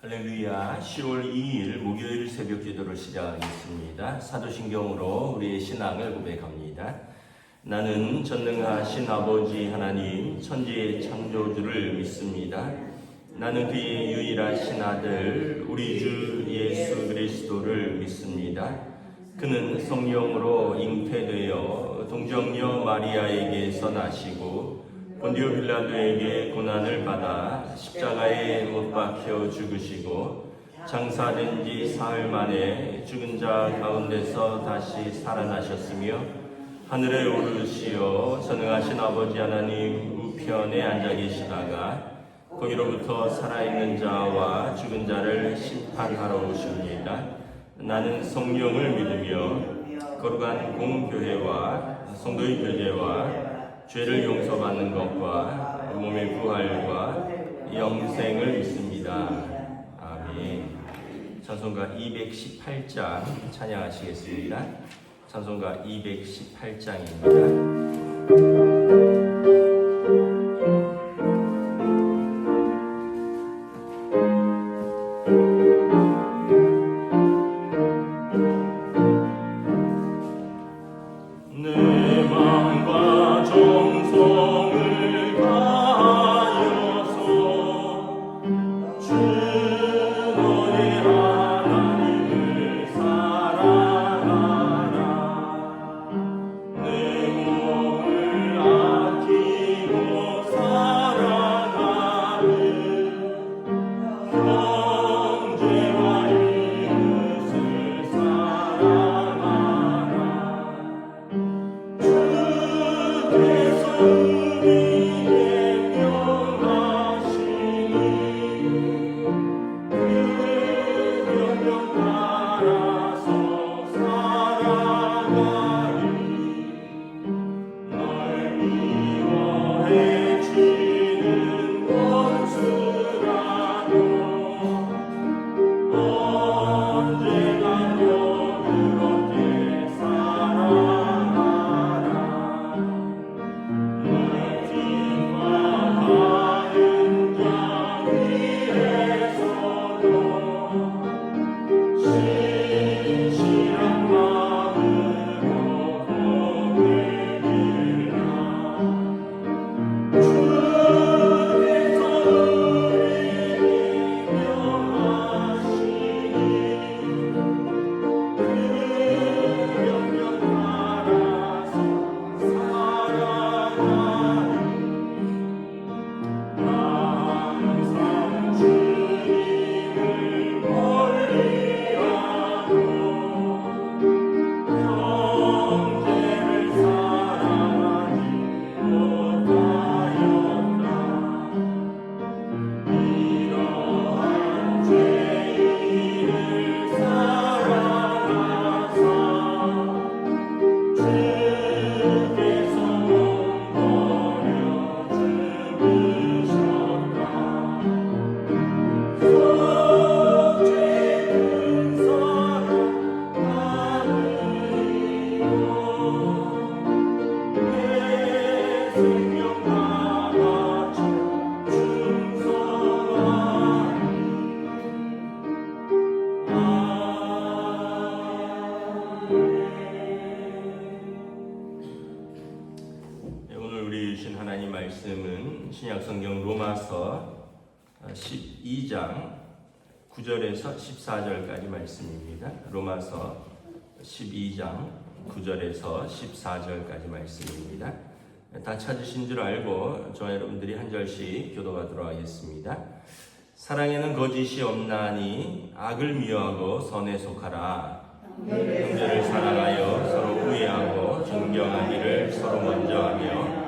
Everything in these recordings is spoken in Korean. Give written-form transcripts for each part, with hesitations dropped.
할렐루야. 10월 2일 목요일 새벽 기도를 시작하겠습니다. 사도신경으로 우리의 신앙을 고백합니다. 나는 전능하신 아버지 하나님 천지의 창조주를 믿습니다. 나는 그의 유일하신 아들 우리 주 예수 그리스도를 믿습니다. 그는 성령으로 잉태되어 동정녀 마리아에게서 나시고 본디오 빌라도에게 고난을 받아 십자가에 못 박혀 죽으시고 장사된 지 사흘 만에 죽은 자 가운데서 다시 살아나셨으며 하늘에 오르시어 전능하신 아버지 하나님 우편에 앉아 계시다가 거기로부터 살아있는 자와 죽은 자를 심판하러 오십니다. 나는 성령을 믿으며 거룩한 공교회와 성도의 교제와 죄를 용서받는 것과 몸의 부활과 영생을 믿습니다. 아멘. 찬송가 218장 찬양하시겠습니다. 찬송가 218장입니다. 말씀은 신약성경 로마서 12장 9절에서 14절까지 말씀입니다. 로마서 12장 9절에서 14절까지 말씀입니다. 다 찾으신 줄 알고 저와 여러분들이 한 절씩 교도하도록 하겠습니다. 사랑에는 거짓이 없나니 악을 미워하고 선에 속하라. 형제를 사랑하여 서로 우애하고 존경하기를 서로 먼저 하며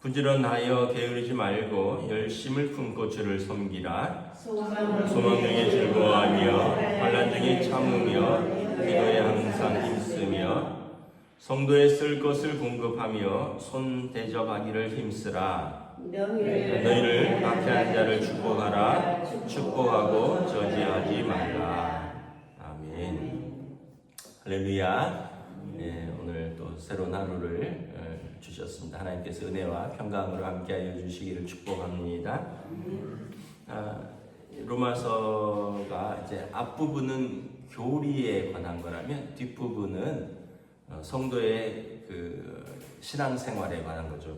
부지런하여 게으르지 말고 열심을 품고 주를 섬기라. 소망 중에 즐거워하며 환난 중에 참으며 기도에 항상 힘쓰며 성도에 쓸 것을 공급하며 손 대접하기를 힘쓰라. 너희를 박해한 자를 축복하라. 축복하고 저지하지 말라. 아멘. 할렐루야. 네, 오늘 또 새로운 하루를 주셨습니다. 하나님께서 은혜와 평강으로 함께하여 주시기를 축복합니다. 로마서가 이제 앞부분은 교리에 관한 거라면 뒷부분은 성도의 그 신앙생활에 관한 거죠.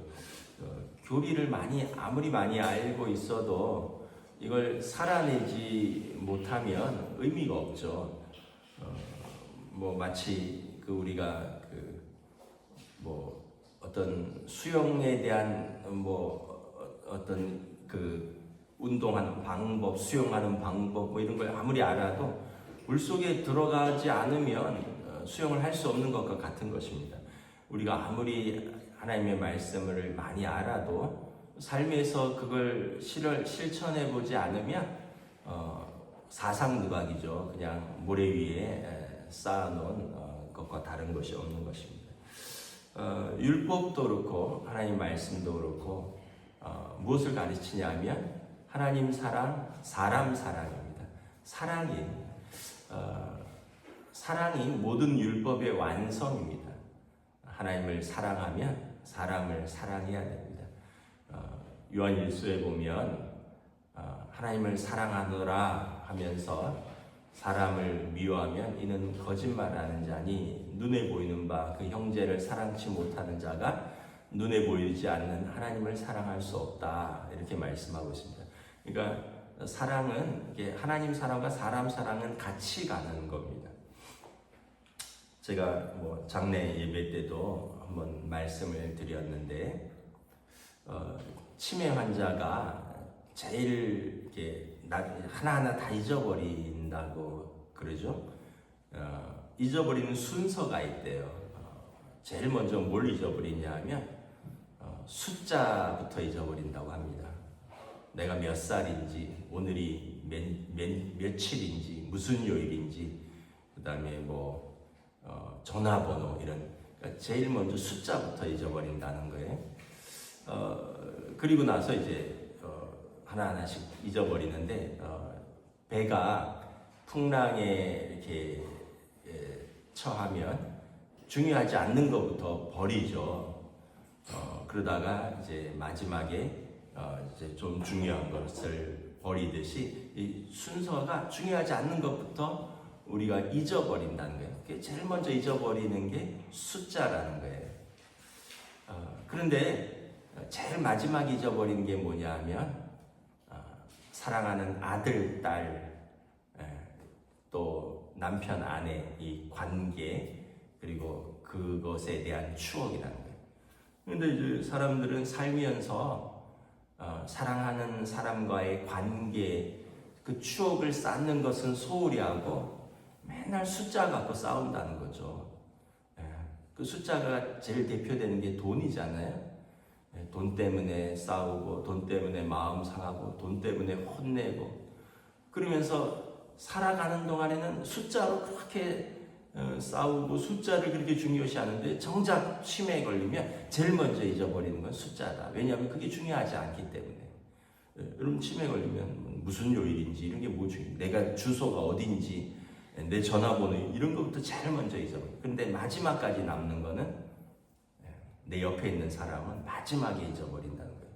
교리를 아무리 많이 알고 있어도 이걸 살아내지 못하면 의미가 없죠. 뭐 마치 그 우리가 뭐 어떤 수영에 대한 뭐 어떤 그 운동하는 방법, 수영하는 방법 뭐 이런 걸 아무리 알아도 물속에 들어가지 않으면 수영을 할 수 없는 것과 같은 것입니다. 우리가 아무리 하나님의 말씀을 많이 알아도 삶에서 그걸 실천해 보지 않으면 사상누각이죠. 그냥 모래 위에 쌓아놓은 것과 다른 것이 없는 것입니다. 율법도 그렇고 하나님 말씀도 그렇고 무엇을 가르치냐면 하나님 사랑, 사람 사랑입니다. 사랑이 모든 율법의 완성입니다. 하나님을 사랑하면 사람을 사랑해야 됩니다. 요한일서에 보면 하나님을 사랑하노라 하면서 사람을 미워하면 이는 거짓말하는 자니 눈에 보이는 바 그 형제를 사랑치 못하는 자가 눈에 보이지 않는 하나님을 사랑할 수 없다 이렇게 말씀하고 있습니다. 그러니까 사랑은 하나님 사랑과 사람 사랑은 같이 가는 겁니다. 제가 뭐 장례 예배 때도 한번 말씀을 드렸는데 치매 환자가 제일 이렇게 하나하나 다 잊어버린다고 그러죠. 잊어버리는 순서가 있대요. 제일 먼저 뭘 잊어버리냐 하면 숫자부터 잊어버린다고 합니다. 내가 몇 살인지, 오늘이 며칠인지, 무슨 요일인지, 그 다음에 뭐 전화번호 이런, 그러니까 제일 먼저 숫자부터 잊어버린다는 거예요. 그리고 나서 이제 하나하나씩 잊어버리는데 배가 풍랑에 이렇게 처하면 중요하지 않는 것부터 버리죠. 그러다가 이제 마지막에 이제 좀 중요한 것을 버리듯이 이 순서가 중요하지 않는 것부터 우리가 잊어버린다는 거예요. 제일 먼저 잊어버리는 게 숫자라는 거예요. 그런데 제일 마지막에 잊어버리는 게 뭐냐 하면 사랑하는 아들, 딸, 또 남편, 아내 이 관계 그리고 그것에 대한 추억이라는 거예요. 그런데 이제 사람들은 살면서 사랑하는 사람과의 관계 그 추억을 쌓는 것은 소홀히 하고 맨날 숫자 갖고 싸운다는 거죠. 그 숫자가 제일 대표되는 게 돈이잖아요. 돈 때문에 싸우고 돈 때문에 마음 상하고 돈 때문에 혼내고 그러면서 살아가는 동안에는 숫자로 그렇게 싸우고 숫자를 그렇게 중요시 하는데 정작 치매에 걸리면 제일 먼저 잊어버리는 건 숫자다. 왜냐하면 그게 중요하지 않기 때문에. 여러분 치매에 걸리면 무슨 요일인지 이런 게 뭐 중요해. 내가 주소가 어딘지 내 전화번호 이런 것부터 제일 먼저 잊어버려. 근데 마지막까지 남는 거는 내 옆에 있는 사람은 마지막에 잊어버린다는 거예요.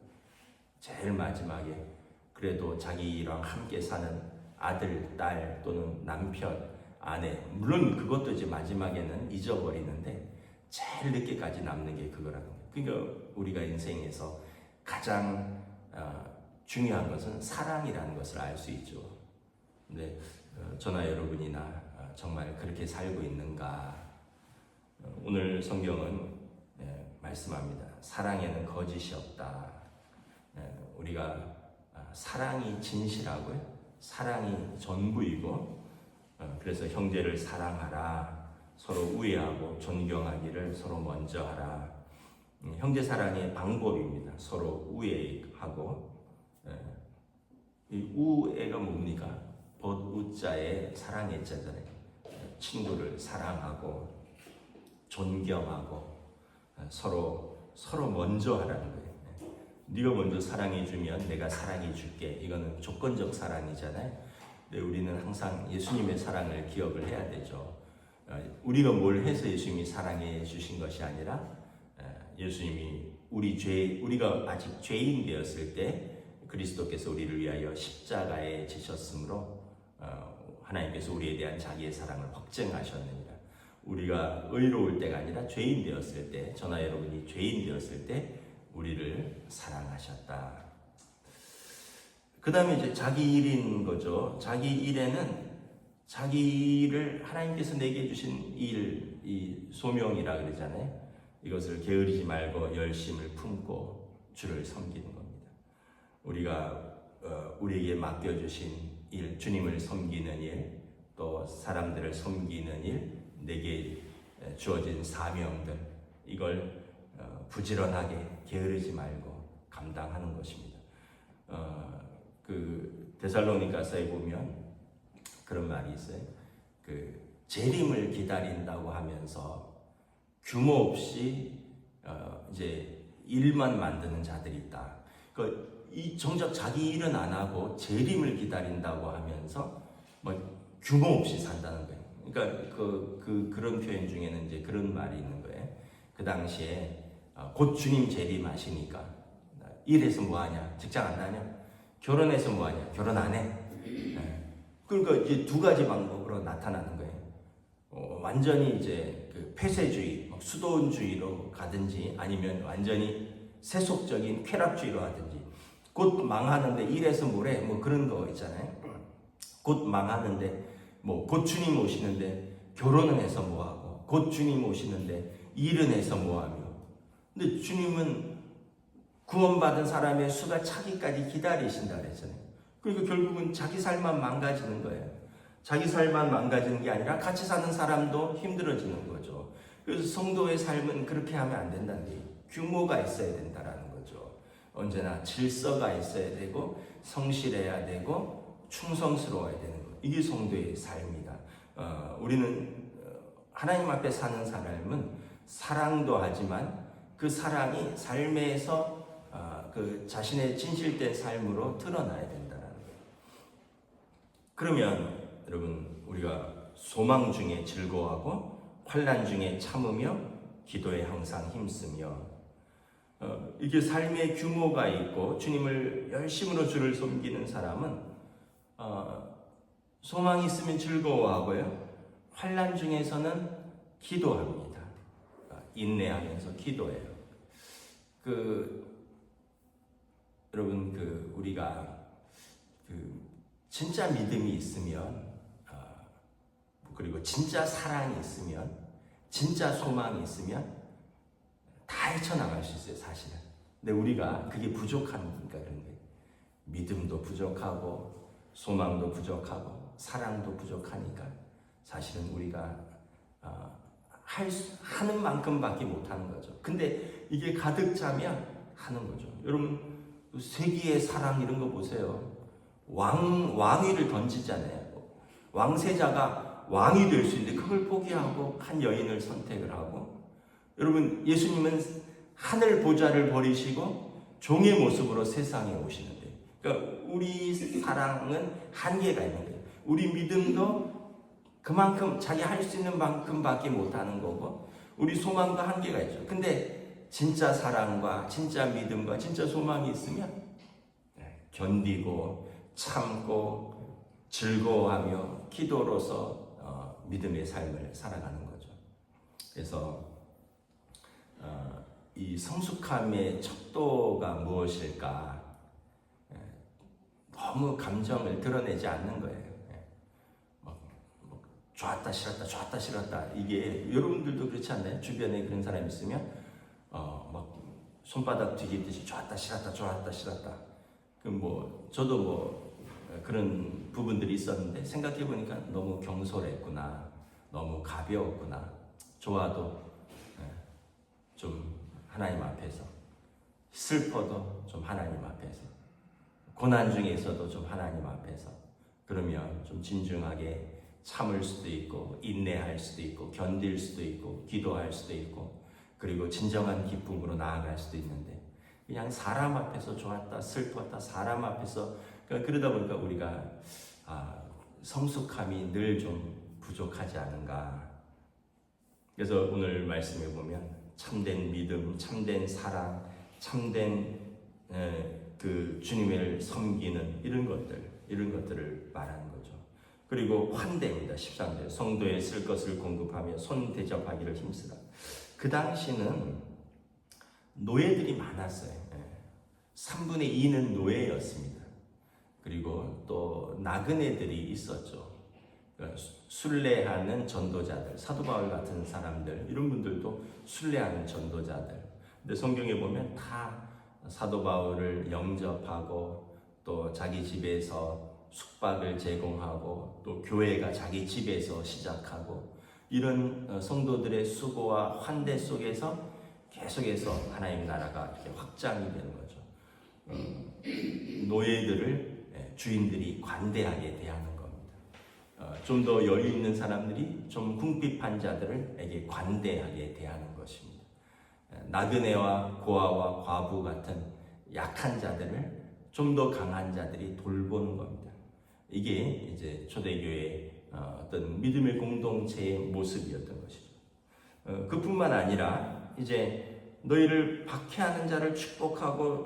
제일 마지막에 그래도 자기랑 함께 사는 아들, 딸 또는 남편, 아내 물론 그것도 이제 마지막에는 잊어버리는데 제일 늦게까지 남는 게 그거라는 거예요. 그러니까 우리가 인생에서 가장 중요한 것은 사랑이라는 것을 알 수 있죠. 근데 저나 여러분이나 정말 그렇게 살고 있는가? 오늘 성경은 말씀합니다. 사랑에는 거짓이 없다. 우리가 사랑이 진실하고요. 사랑이 전부이고 그래서 형제를 사랑하라. 서로 우애하고 존경하기를 서로 먼저 하라. 형제 사랑의 방법입니다. 서로 우애하고 이 우애가 뭡니까? 벗우자에 사랑의 자잖아요. 친구를 사랑하고 존경하고 서로 먼저 하라는 거예요. 네가 먼저 사랑해주면 내가 사랑해줄게. 이거는 조건적 사랑이잖아요. 근데 우리는 항상 예수님의 사랑을 기억을 해야 되죠. 우리가 뭘 해서 예수님이 사랑해 주신 것이 아니라 예수님이 우리가 아직 죄인 되었을 때 그리스도께서 우리를 위하여 십자가에 지셨으므로 하나님께서 우리에 대한 자기의 사랑을 확증하셨느니라. 우리가 의로울 때가 아니라 죄인 되었을 때, 저나 여러분이 죄인 되었을 때 우리를 사랑하셨다. 그 다음에 이제 자기 일인 거죠. 자기 일에는 자기 일을 하나님께서 내게 주신 일, 이 소명이라 그러잖아요. 이것을 게으르지 말고 열심을 품고 주를 섬기는 겁니다. 우리가 우리에게 맡겨주신 일, 주님을 섬기는 일, 또 사람들을 섬기는 일, 내게 주어진 사명들, 이걸 부지런하게 게으르지 말고 감당하는 것입니다. 그 데살로니가서에 보면 그런 말이 있어요. 그 재림을 기다린다고 하면서 규모 없이 이제 일만 만드는 자들이 있다. 이 정작 자기 일은 안 하고 재림을 기다린다고 하면서 뭐 규모 없이 산다는 거예요. 그러니까 그런 표현 중에는 이제 그런 말이 있는 거예요. 그 당시에 곧 주님 재림하시니까 일해서 뭐 하냐? 직장 안 다녀? 결혼해서 뭐 하냐? 결혼 안 해? 그러니까 이제 두 가지 방법으로 나타나는 거예요. 완전히 이제 그 폐쇄주의, 수도원주의로 가든지 아니면 완전히 세속적인 쾌락주의로 하든지, 곧 망하는데 일해서 뭐래? 뭐 그런 거 있잖아요. 곧 망하는데 뭐 곧 주님 오시는데 결혼은 해서 뭐 하고, 곧 주님 오시는데 일은 해서 뭐 하며. 근데 주님은 구원받은 사람의 수가 차기까지 기다리신다 그랬잖아요. 그러니까 결국은 자기 삶만 망가지는 거예요. 자기 삶만 망가지는 게 아니라 같이 사는 사람도 힘들어지는 거죠. 그래서 성도의 삶은 그렇게 하면 안 된다는 게, 규모가 있어야 된다라는 거죠. 언제나 질서가 있어야 되고 성실해야 되고 충성스러워야 되는 거. 이게 성도의 삶이다. 우리는 하나님 앞에 사는 사람은 사랑도 하지만 그 사랑이 삶에서 그 자신의 진실된 삶으로 드러나야 된다는 거예요. 그러면 여러분, 우리가 소망 중에 즐거워하고 환난 중에 참으며 기도에 항상 힘쓰며, 이게 삶의 규모가 있고 주님을 열심으로 주를 섬기는 사람은 소망이 있으면 즐거워하고요, 환난 중에서는 기도합니다. 인내하면서 기도해요. 여러분, 우리가 진짜 믿음이 있으면, 그리고 진짜 사랑이 있으면, 진짜 소망이 있으면 다 헤쳐나갈 수 있어요, 사실은. 근데 우리가 그게 부족하니까 그런 거예요. 믿음도 부족하고 소망도 부족하고 사랑도 부족하니까 사실은 우리가 하는 만큼밖에 못하는 거죠. 근데 이게 가득 차면 하는 거죠. 여러분, 세기의 사랑 이런 거 보세요. 왕위를 던지잖아요. 왕세자가 왕이 될 수 있는데 그걸 포기하고 한 여인을 선택을 하고, 여러분, 예수님은 하늘 보좌를 버리시고 종의 모습으로 세상에 오시는데, 그러니까 우리 사랑은 한계가 있는 거예요. 우리 믿음도 그만큼 자기 할 수 있는 만큼밖에 못하는 거고, 우리 소망도 한계가 있죠. 근데 진짜 사랑과 진짜 믿음과 진짜 소망이 있으면 견디고 참고 즐거워하며 기도로서 믿음의 삶을 살아가는 거죠. 그래서 이 성숙함의 척도가 무엇일까? 너무 감정을 드러내지 않는 거예요. 좋았다 싫었다 좋았다 싫었다, 이게 여러분들도 그렇지 않나요? 주변에 그런 사람 있으면 막 손바닥 뒤집듯이 좋았다 싫었다 좋았다 싫었다. 저도 그런 부분들이 있었는데 생각해 보니까 너무 경솔했구나, 너무 가벼웠구나. 좋아도 좀 하나님 앞에서, 슬퍼도 좀 하나님 앞에서, 고난 중에서도 좀 하나님 앞에서, 그러면 좀 진중하게 참을 수도 있고 인내할 수도 있고 견딜 수도 있고 기도할 수도 있고, 그리고 진정한 기쁨으로 나아갈 수도 있는데, 그냥 사람 앞에서 좋았다 슬펐다 사람 앞에서, 그러다 보니까 우리가 성숙함이 늘 좀 부족하지 않은가. 그래서 오늘 말씀에 보면 참된 믿음, 참된 사랑, 참된 그 주님을 섬기는 이런 것들을 말하는 거죠. 그리고 환대입니다. 13절 성도에 쓸 것을 공급하며 손 대접하기를 힘쓰라. 그 당시는 노예들이 많았어요. 3분의 2는 노예였습니다. 그리고 또 나그네들이 있었죠. 순례하는 전도자들, 사도 바울 같은 사람들, 이런 분들도 순례하는 전도자들. 근데 성경에 보면 다 사도 바울을 영접하고 또 자기 집에서 숙박을 제공하고 또 교회가 자기 집에서 시작하고 이런 성도들의 수고와 환대 속에서 계속해서 하나님 나라가 이렇게 확장이 되는 거죠. 노예들을 주인들이 관대하게 대하는 겁니다. 좀 더 여유 있는 사람들이 좀 궁핍한 자들에게 관대하게 대하는 것입니다. 나그네와 고아와 과부 같은 약한 자들을 좀 더 강한 자들이 돌보는 겁니다. 이게 이제 초대교회의 어떤 믿음의 공동체의 모습이었던 것이죠. 그뿐만 아니라 이제 너희를 박해하는 자를 축복하고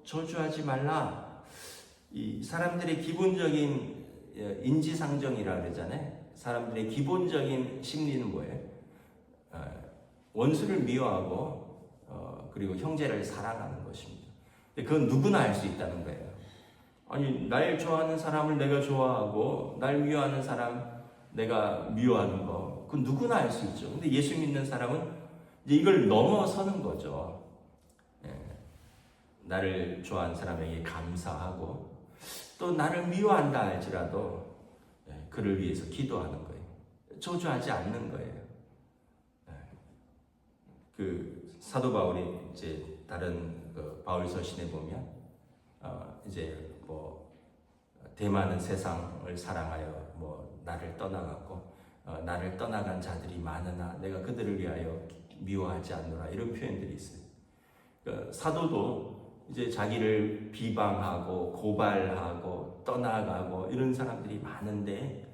저주하지 말라. 이 사람들의 기본적인 인지상정이라 그러잖아요. 사람들의 기본적인 심리는 뭐예요? 원수를 미워하고 그리고 형제를 사랑하는 것입니다. 근데 그건 누구나 할 수 있다는 거예요. 아니, 날 좋아하는 사람을 내가 좋아하고 날 미워하는 사람 내가 미워하는 거, 그건 누구나 할 수 있죠. 근데 예수 믿는 사람은 이제 이걸 넘어서는 거죠. 나를 좋아하는 사람에게 감사하고 또 나를 미워한다 할지라도 그를 위해서 기도하는 거예요. 저주하지 않는 거예요. 그 사도 바울이 이제 다른 그 바울 서신에 보면 이제 뭐 대만은 세상을 사랑하여 뭐 나를 떠나갔고 나를 떠나간 자들이 많으나 내가 그들을 위하여 미워하지 않노라, 이런 표현들이 있어요. 그러니까 사도도 이제 자기를 비방하고 고발하고 떠나가고 이런 사람들이 많은데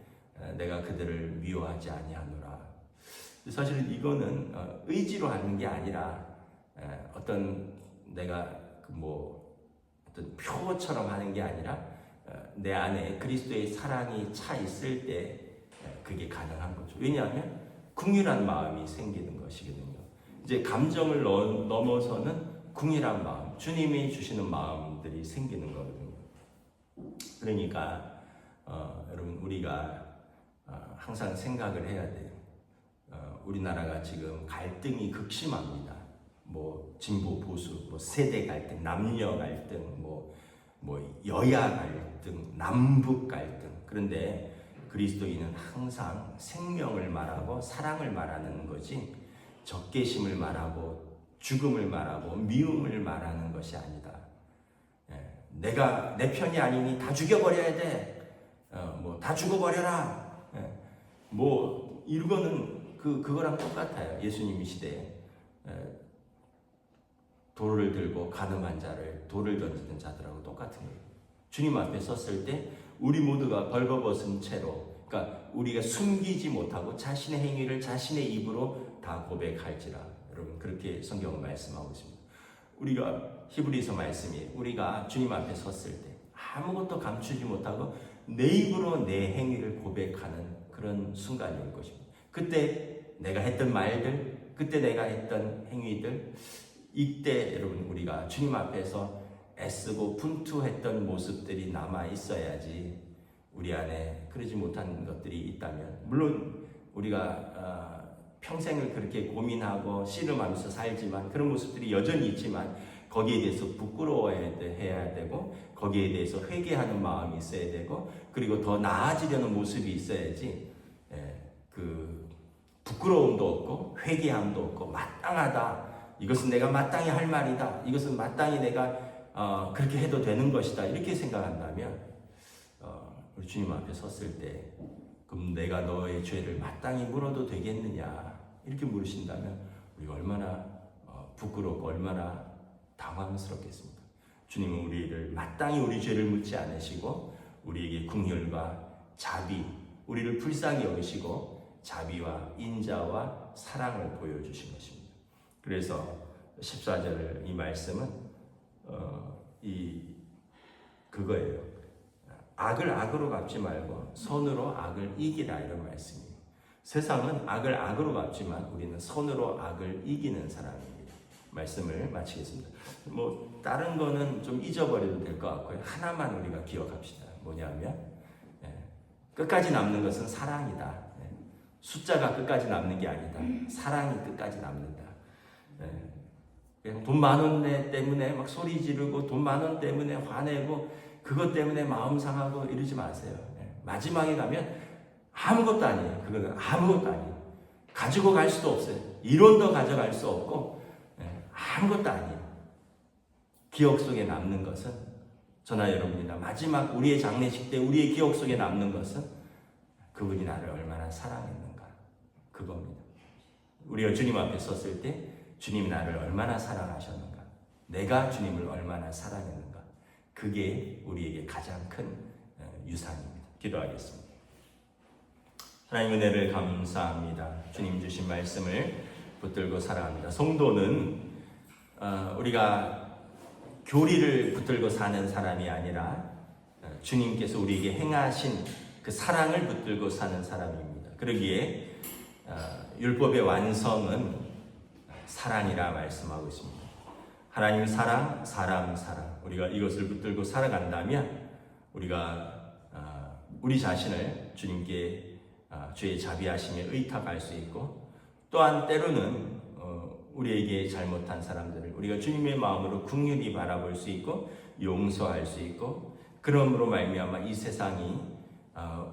내가 그들을 미워하지 아니하노라. 사실 이거는 의지로 하는 게 아니라 어떤 내가 뭐 어떤 표처럼 하는 게 아니라 내 안에 그리스도의 사랑이 차 있을 때 그게 가능한 거죠. 왜냐하면 긍휼한 마음이 생기는 것이거든요. 이제 감정을 넘어서는 긍휼한 마음, 주님이 주시는 마음들이 생기는 거거든요. 그러니까 여러분, 우리가 항상 생각을 해야 돼요. 우리나라가 지금 갈등이 극심합니다. 뭐 진보 보수, 뭐 세대 갈등, 남녀 갈등, 뭐 여야 갈등, 남북 갈등. 그런데 그리스도인은 항상 생명을 말하고 사랑을 말하는 거지 적개심을 말하고 죽음을 말하고 미움을 말하는 것이 아니다. 내가 내 편이 아니니 다 죽여버려야 돼. 뭐 다 죽어버려라. 뭐 이거는 그거랑 똑같아요. 예수님이 시대에 돌을 들고 가늠한 자를 돌을 던지는 자들하고 똑같은 거예요. 주님 앞에 섰을 때 우리 모두가 벌거벗은 채로, 그러니까 우리가 숨기지 못하고 자신의 행위를 자신의 입으로 다 고백할지라. 여러분, 그렇게 성경은 말씀하고 있습니다. 우리가 히브리서 말씀이 우리가 주님 앞에 섰을 때 아무것도 감추지 못하고 내 입으로 내 행위를 고백하는 그런 순간이 올 것입니다. 그때 내가 했던 말들, 그때 내가 했던 행위들, 이때 여러분 우리가 주님 앞에서 애쓰고 분투했던 모습들이 남아 있어야지. 우리 안에 그러지 못한 것들이 있다면, 물론 우리가 평생을 그렇게 고민하고 씨름하면서 살지만 그런 모습들이 여전히 있지만 거기에 대해서 부끄러워해야 되고 거기에 대해서 회개하는 마음이 있어야 되고 그리고 더 나아지려는 모습이 있어야지. 그 부끄러움도 없고 회개함도 없고 마땅하다, 이것은 내가 마땅히 할 말이다, 이것은 마땅히 내가 그렇게 해도 되는 것이다, 이렇게 생각한다면 우리 주님 앞에 섰을 때 그럼 내가 너의 죄를 마땅히 물어도 되겠느냐, 이렇게 물으신다면 우리가 얼마나 부끄럽고 얼마나 당황스럽겠습니까? 주님은 우리를 마땅히 우리 죄를 묻지 않으시고 우리에게 긍휼과 자비, 우리를 불쌍히 여기시고 자비와 인자와 사랑을 보여주신 것입니다. 그래서 14절 이 말씀은 그거예요. 악을 악으로 갚지 말고 선으로 악을 이기라, 이런 말씀이에요. 세상은 악을 악으로 갚지만 우리는 선으로 악을 이기는 사람입니다. 말씀을 마치겠습니다. 뭐 다른 거는 좀 잊어버려도 될 것 같고요. 하나만 우리가 기억합시다. 뭐냐면 끝까지 남는 것은 사랑이다. 숫자가 끝까지 남는 게 아니다. 사랑이 끝까지 남는다. 그냥 돈 만 원 때문에 막 소리 지르고 돈 만 원 때문에 화내고 그것 때문에 마음 상하고 이러지 마세요. 마지막에 가면 아무것도 아니에요. 그거는 아무것도 아니에요. 가지고 갈 수도 없어요. 1원도 가져갈 수 없고 아무것도 아니에요. 기억 속에 남는 것은 저나 여러분이나 마지막 우리의 장례식 때 우리의 기억 속에 남는 것은 그분이 나를 얼마나 사랑했는가, 그겁니다. 우리가 주님 앞에 섰을 때 주님이 나를 얼마나 사랑하셨는가, 내가 주님을 얼마나 사랑했는가, 그게 우리에게 가장 큰 유산입니다. 기도하겠습니다. 하나님 은혜를 감사합니다. 주님 주신 말씀을 붙들고 살아갑니다. 성도는 우리가 교리를 붙들고 사는 사람이 아니라 주님께서 우리에게 행하신 그 사랑을 붙들고 사는 사람입니다. 그러기에 율법의 완성은 사랑이라 말씀하고 있습니다. 하나님 사랑, 사람 사랑. 우리가 이것을 붙들고 살아간다면 우리가 우리 자신을 주님께 주의 자비하심에 의탁할 수 있고, 또한 때로는 우리에게 잘못한 사람들을 우리가 주님의 마음으로 긍휼히 바라볼 수 있고 용서할 수 있고, 그러므로 말미암아 이 세상이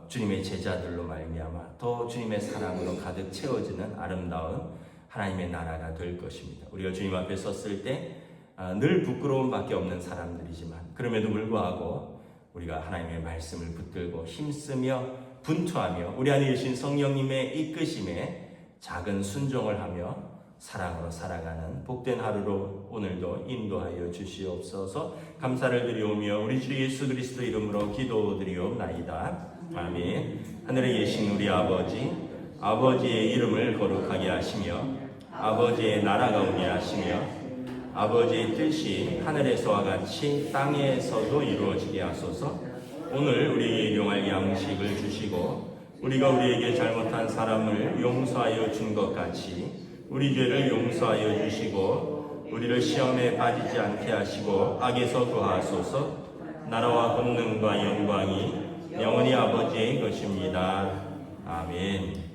주님의 제자들로 말미암아 더 주님의 사랑으로 가득 채워지는 아름다운 하나님의 나라가 될 것입니다. 우리가 주님 앞에 섰을 때 늘 부끄러움밖에 없는 사람들이지만 그럼에도 불구하고 우리가 하나님의 말씀을 붙들고 힘쓰며 분투하며 우리 안에 계신 성령님의 이끄심에 작은 순종을 하며 사랑으로 살아가는 복된 하루로 오늘도 인도하여 주시옵소서. 감사를 드리오며 우리 주 예수 그리스도 이름으로 기도드리옵나이다. 아멘. 하늘에 계신 우리 아버지의 이름을 거룩하게 하시며 아버지의 나라가 오게 하시며 아버지의 뜻이 하늘에서와 같이 땅에서도 이루어지게 하소서. 오늘 우리에게 일용할 양식을 주시고 우리가 우리에게 잘못한 사람을 용서하여 준 것 같이 우리 죄를 용서하여 주시고 우리를 시험에 빠지지 않게 하시고 악에서 구하소서. 나라와 권능과 영광이 영원히 아버지의 것입니다. 아멘.